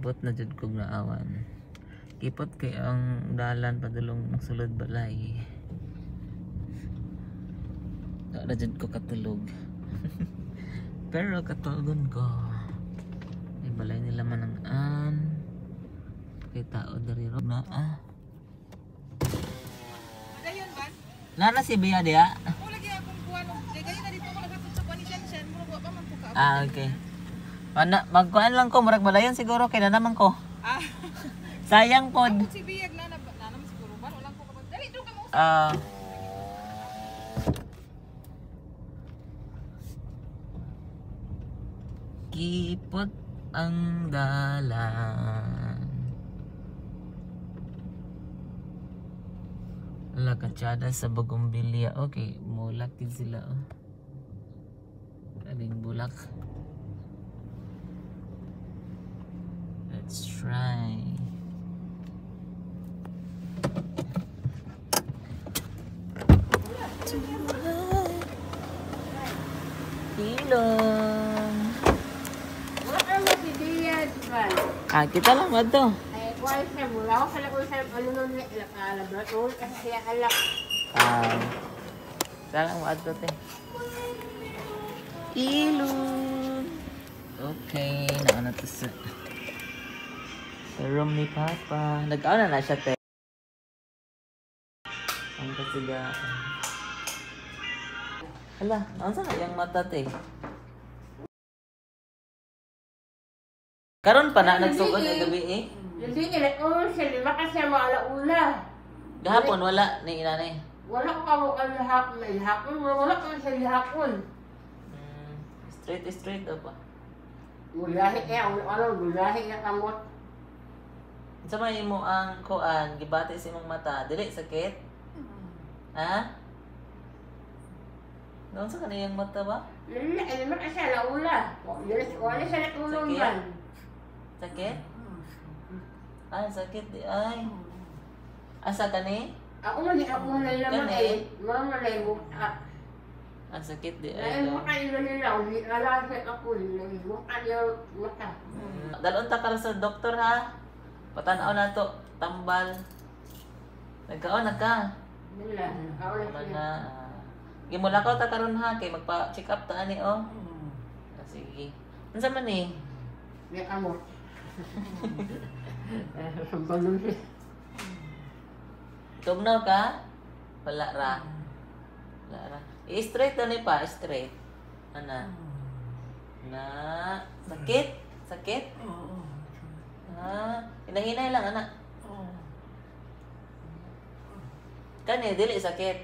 Kipot na jud kog naawan. Kipot kay ang dalan padulong sulod balay. Na jud ko katulog. Pero katulogon ko. May balay nila manang-an. Kay tao dari ro na Dayon ban? Nana si Bia dia. Mo lagi akong kuan og dayon na dito ko nagatod sa panisyan mo wa pa man ko ka. Okay. Magkuan lang ko murag balayan siguro kay na naman ko. Sayang pod. Ako si Biyag na naman siguro ba wala ko kapag dali do ka mo. Kipot ang dalan. Lakachada sa bagong bilya. Okay, mulak din sila. Kaming bulak. Let's try. Ilong. Wala mo si Diaz man. Kita lang ba to? Ay, kuwan siya mula ako sa lakon sa ano nun laboratory kasi siya alak. Salang ba to te? Ilong. Okay, nauna to sa room ni Papa. Nag-auna na siya te. Ang kasiga. Hala, ang saan yung mata te? Karon pa na nagsugod sa gabi eh. Hindi nila siya lima kasi mga alaula. Gahapon wala ni inanay. Wala ko kamo ang hapon. Wala ko sa hapon. Straight pa. Gulahi gulahi na kamot. Sa may mo ang kuan, gibati sa imong mata, dili sakit? Ha? Noon sa kaniyang mata ba? Lima kasi alaula. Wala siya natulong Sakit? yan. Sakit? Ay, sakit di ay. Asa kani? Ako man na naman ay mama na yung Ang sakit di ay. ay mukha nila alasay ako mukha niya mata. Dalon ta ka sa doktor ha. Patanaw na to, tambal. Nagkaon na ka. Wala, nakawala Ano siya. na? Gimulakaw ta karon ha kay magpa-check up ta ani oh. Sige. Unsa man ni? May amot. Balon siya. Tugnaw ka? Wala ra. Wala ra. I-straight na ni pa, straight. Ana. Na, sakit? Sakit? Hinahinay lang ana. Kani dili sakit.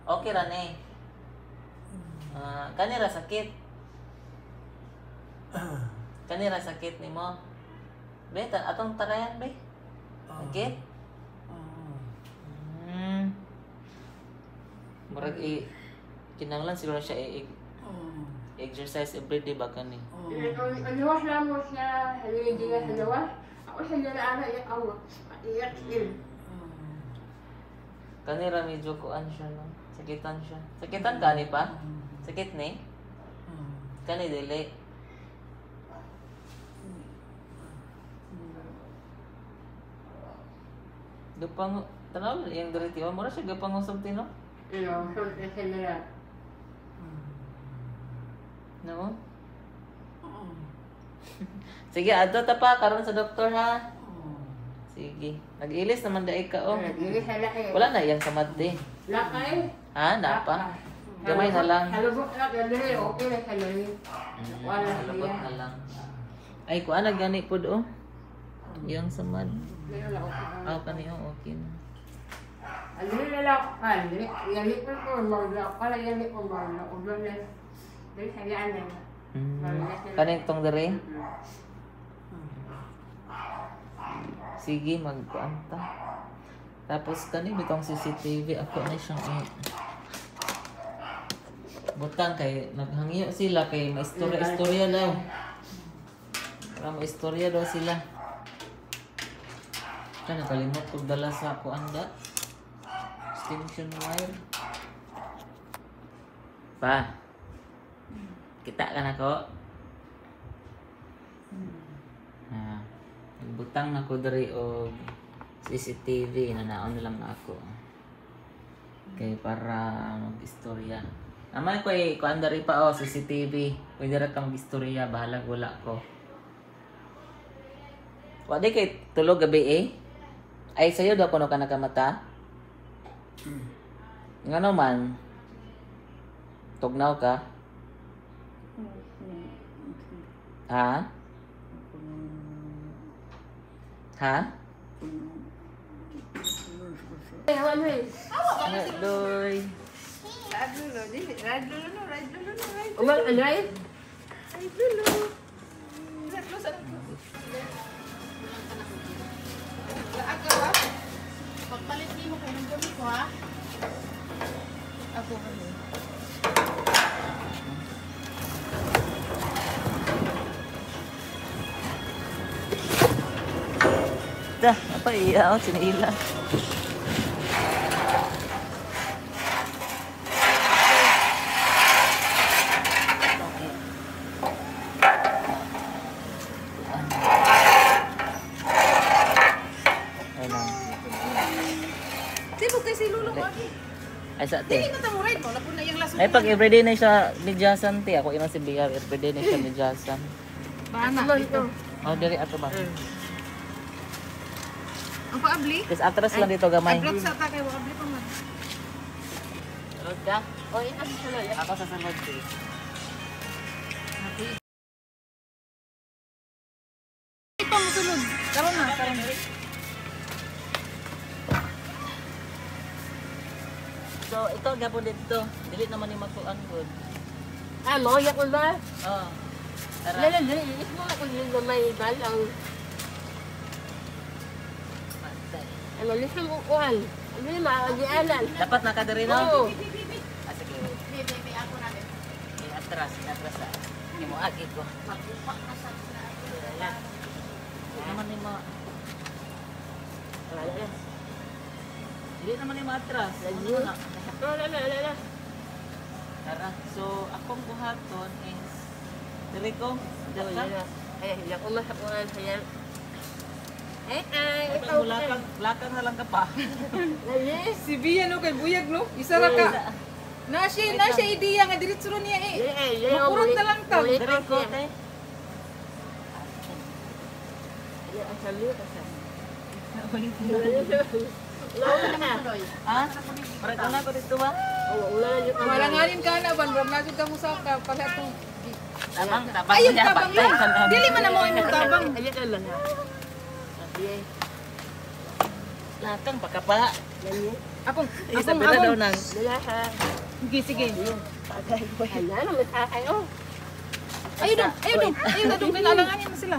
Okay ra ni. Kani ra sakit. Kani ra sakit nimo. Be, atong tarayan be. Sakit? Murag kinahanglan siguro siya exercise every day ba kani? Aluwas lang mo siya, haligi nga sa lawas. Ako sa nalaana yung awat. Iyak il. Kani ra medyo kuan siya no. Sakitan siya. Sakitan kani pa? Sakit ni? Kani dili. Gapang tanaw yung directivo mo ra siya gapang usab tino. So, sa nila. No? Sige, adto ta pa karon sa doktor ha. Sige. Nag-ilis naman dai ka oh. Hindi sa laki. Wala na yang kamad Lakay. Ha, na pa. Gamay na lang. Halubot na gano'n, okay na sa lali. Wala Halabot siya. na lang. Ay, kuan na gani po do. Yung samad. Meron lang ako. Kani okay na. Ano nilalakan? Yali ko ko, magla. Pala yali ko, magla. Ulan na. Dali sa yan na. Kani tong dere? Sige, magkuan ta. Tapos kani bitong CCTV ako na siyang butang kay naghangyo sila kay maistorya daw. Para maistorya daw sila. Kana kalimot ko dala sa ako anda. Extension wire. Pa. Kita ka na ko. Butang ako diri og CCTV na naon lang ako. Kay para mag-istorya. Naman ko kuan diri pa CCTV. Pwede ra ka mag-istorya, bahala wala ko. Wa di kay tulog gabi eh. Ay sayo daw kuno ka nakamata. Ngano man? Tugnaw ka? Ha? Ha? Doy. Radlo, dili. Radlo. Umal, anay? Radlo, saan ko? Aga ba? Pagpalit mo kayo ng gamit ko, ha? Ako kami. Dah, apa iya? Oh, sini hilang. Di ba kasi lulong lagi? Ay sa Dili te. mo ta mo ride mo, lapon na yung laso. Ay pag everyday na siya midyasan te. Ako imong si BR everyday na siya midyasan. Bana dito. Oh, diri ato ba? Ang paabli? Tapos atras lang dito gamay. Abrat sa ta kay wa abli pa man. Sunod ka? O, ito sa sunod. Ako sa sunod te. Ito mo sulod. Karon na, karon. So ito gapon dito. Dili naman yung matuan good. Ah, moya ko ba? Oh. Tara. Lala, iis mo ako yun na may balang. Ano, lisang ukuan. Ano yung makakagianan? Dapat nakadiri no? Oo. Ah, sige. Baby, ako na din. Atras sa. Imo agi ko. Magupak na sa Wala. Dili naman yung mga Wala na. Dili naman yung matras. Lala. Tara. So akong buhaton is diri ko. Lala. Ay, hindi ako masakuhan sa'yo. Ay, ikaw. Lakang na lang ka pa. Lali. Si Bia no kay buyag no. Isa ra ka. Na siya ideya nga diretso niya eh. Makurot na lang ta. Diri ko te. Ha? Para ka na ko dito ba? Malanganin ka na ban bram nasud ka mo sa ka pala tong Tabang. ayun niya, tabang patay. lang. Dili man na mo imong tabang. Lakang pa ka pa. Akong Isa pila daw nang. Sige, sige. Ayun. Ayun na dong kinalanganin mo sila.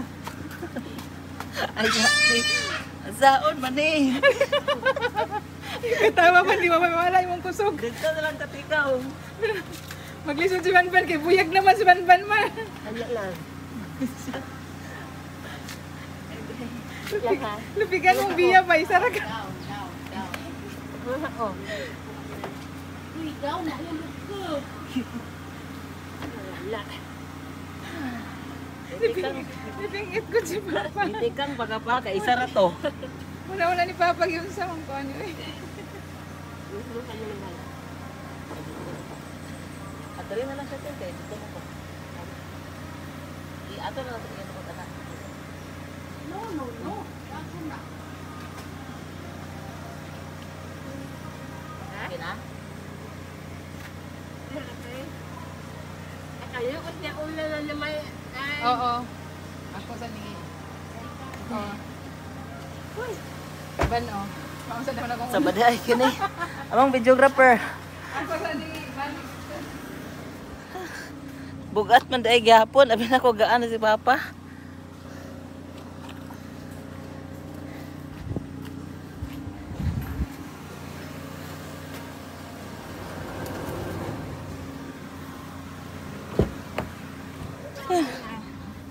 Ay, gati. Saon man eh. Katawa man di mawala imong kusog. Dito na lang katikaw. Maglisod si Banban kay buyag naman si Banban man. Lupigan mong biya pa isa ra ka. Nipingit ko si Papa. Itikang pagkapa ka isa ra to. Una ni Papa yung sa mong kuan eh. Atari na lang siya te. Dito mo ko. Ato na lang ito ko tanan. No. Okay na? Oo. Ako sa ni. Oo. Ban oh. Mausa naman ako. Sa baday kini. Among videographer. Ako sa ni Ban. Bugat man daay gihapon. Abi na ko gaan na si Papa.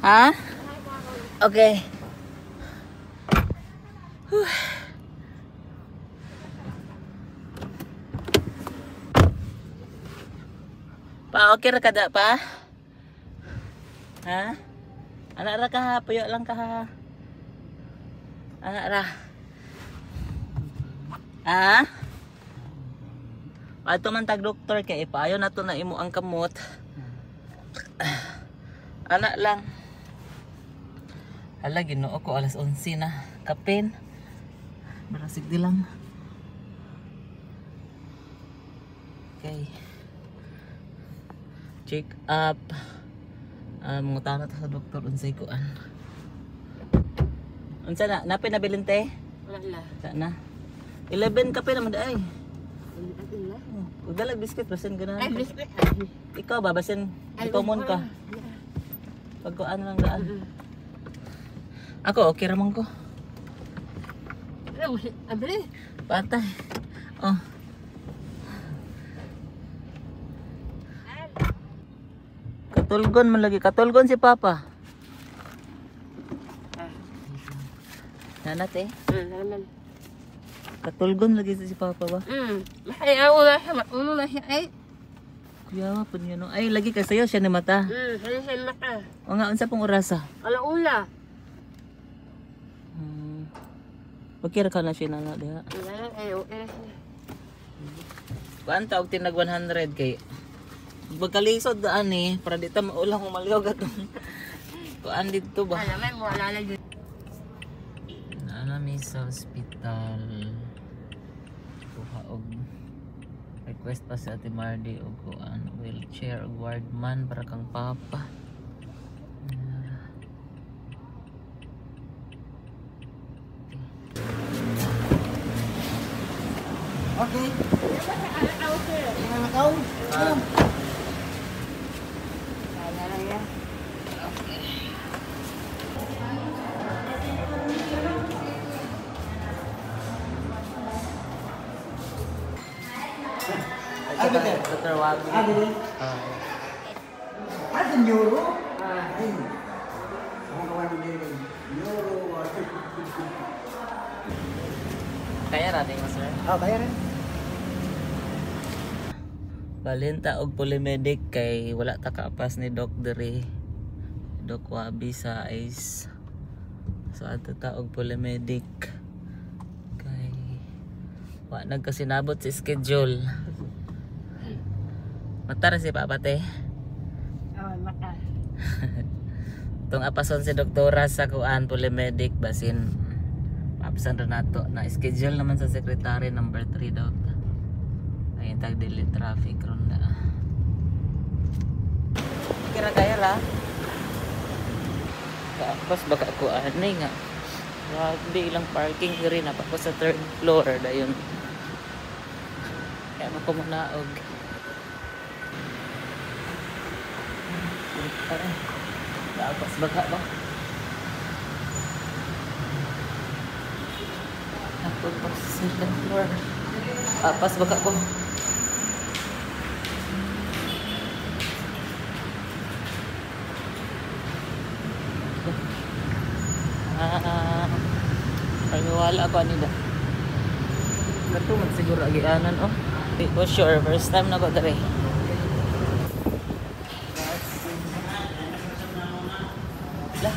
Ha? Okay. Pa, okay ra kada pa? Ha? Anak ra ka ha, puyo lang ka ha. Ana ra. Ah? Ato man tag doktor kay ipaayo na to na imo ang kamot. Ana lang. Hala, Ginoo ko alas 11 na. Kapin. Barasig di lang. Okay. Check up. Mga tanong sa doktor unsay kuan. Unsa na? Napay nabilin te? Wala. Sana. 11 ka pa naman ay. Wala. Ug dalag biscuit basin ganahan. Ay, biscuit. Ikaw ba basin common ka. Pag kuan lang daan. Ako okay ra man ko. Abri. Patay. Oh. Katulgon man lagi. Katulgon si Papa. Nanat eh. Naman. Katulgon lagi si Papa ba? Ay, ulo na siya. Ay. Kuya pa niya no. Ay lagi ka sayo siya ni mata. Ano siya mata? O nga unsa pong orasa? Alaula. Pagkira ka na siya na diha. Ay, Kuan ta og tinag 100 kay magkalisod daan eh para di ta maulang umaliog atong kuan dito ba. alam mo, wala lang yun. Naami sa hospital. Kuha og request pa sa Ate Mardy og kuan wheelchair og wardman para kang papa. Okay. Nakakaw. Wala lang yan. Dr. Wabi. Ano neuro? Kaya natin mo sir. Kaya rin. Balinta og polymedic kay wala ta kaapas ni Doc Dere. Doc Wabi sa ICE. So ato ta og polymedic kay wa nagkasinabot si schedule. Matara si Papa te. Mata. Tung apason si doktora sa kuan polymedic basin papasan ra nato na schedule naman sa secretary number 3 daw ta. Ay tag daily traffic ron na. Kira kaya la. Tapos baka ko ani nga. Grabe ilang parking rin na pa sa 3rd floor dayon. Kaya mo ko manaog. Tapos baka ba? Ako pa sa 2nd floor. Tapos baka ko. Paniwala ako nila. Kato man siguro agianan oh. Di ko sure, first time na ko dere. Lah,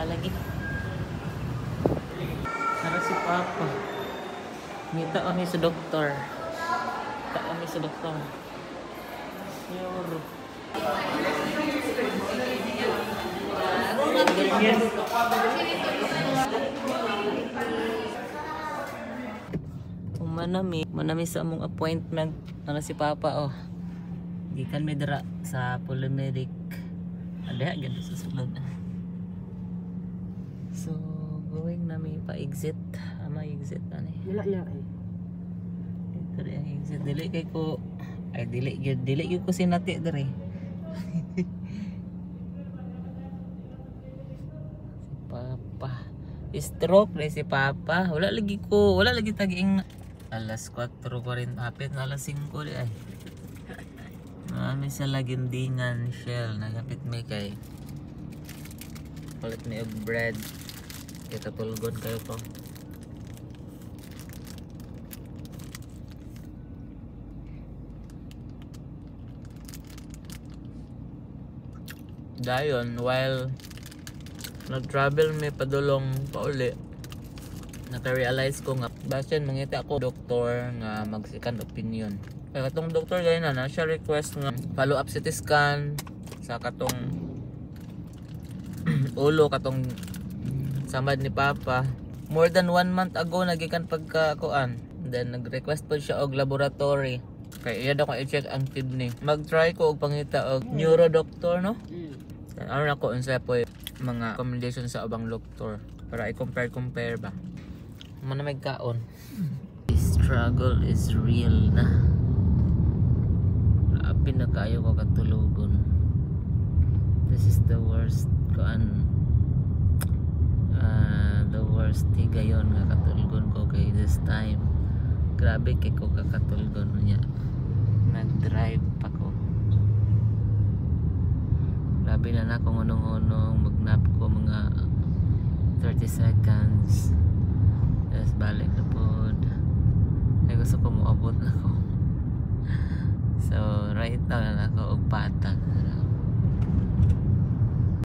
alagi. Nara si Papa. Ngita kami sa doktor. Ngita kami sa doktor. Yoro. Manami sa among appointment na si Papa oh. Gikan mi dira sa polymedic. Ada gid sa sulod. So going nami pa exit. Ama exit ani. Wala lang eh. Dito rin ang exit. Dili kay ko ay dili gyud ko sinati diri. Si Papa. Stroke rin si Papa. Wala lagi tagiing alas 4 pa rin. Hapit na alas 5 di ay. Marami sa lagindingan shell. Nagapit may kay. Palit may bread. Kaya katulgon kayo to. Dayon, while nag-travel may padulong pauli, naka-realize ko nga basin mangita ako doktor nga mag second opinion. Kaya katong doktor gaya na siya request nga follow up CT scan sa katong ulo katong samad ni Papa. More than 1 month ago nagikan pagkakuan. Then nag-request po siya og laboratory. Kaya iya daw ko i-check ang kidney. Mag-try ko og pangita og neuro doctor no. Then ano na ko unsa po mga recommendation sa ubang doktor para i-compare ba. Mo na may kaon. The struggle is real na. Labi na kayo ko katulugon. This is the worst the worst tigayon nga katulgon ko kay this time. Grabe kay ko kakatulgon niya. Nag-drive pa ko. Grabe na na kung unong-unong magnap ko mga 30 seconds. Tapos balik na po. Ay gusto ko moabot na ko. So right now na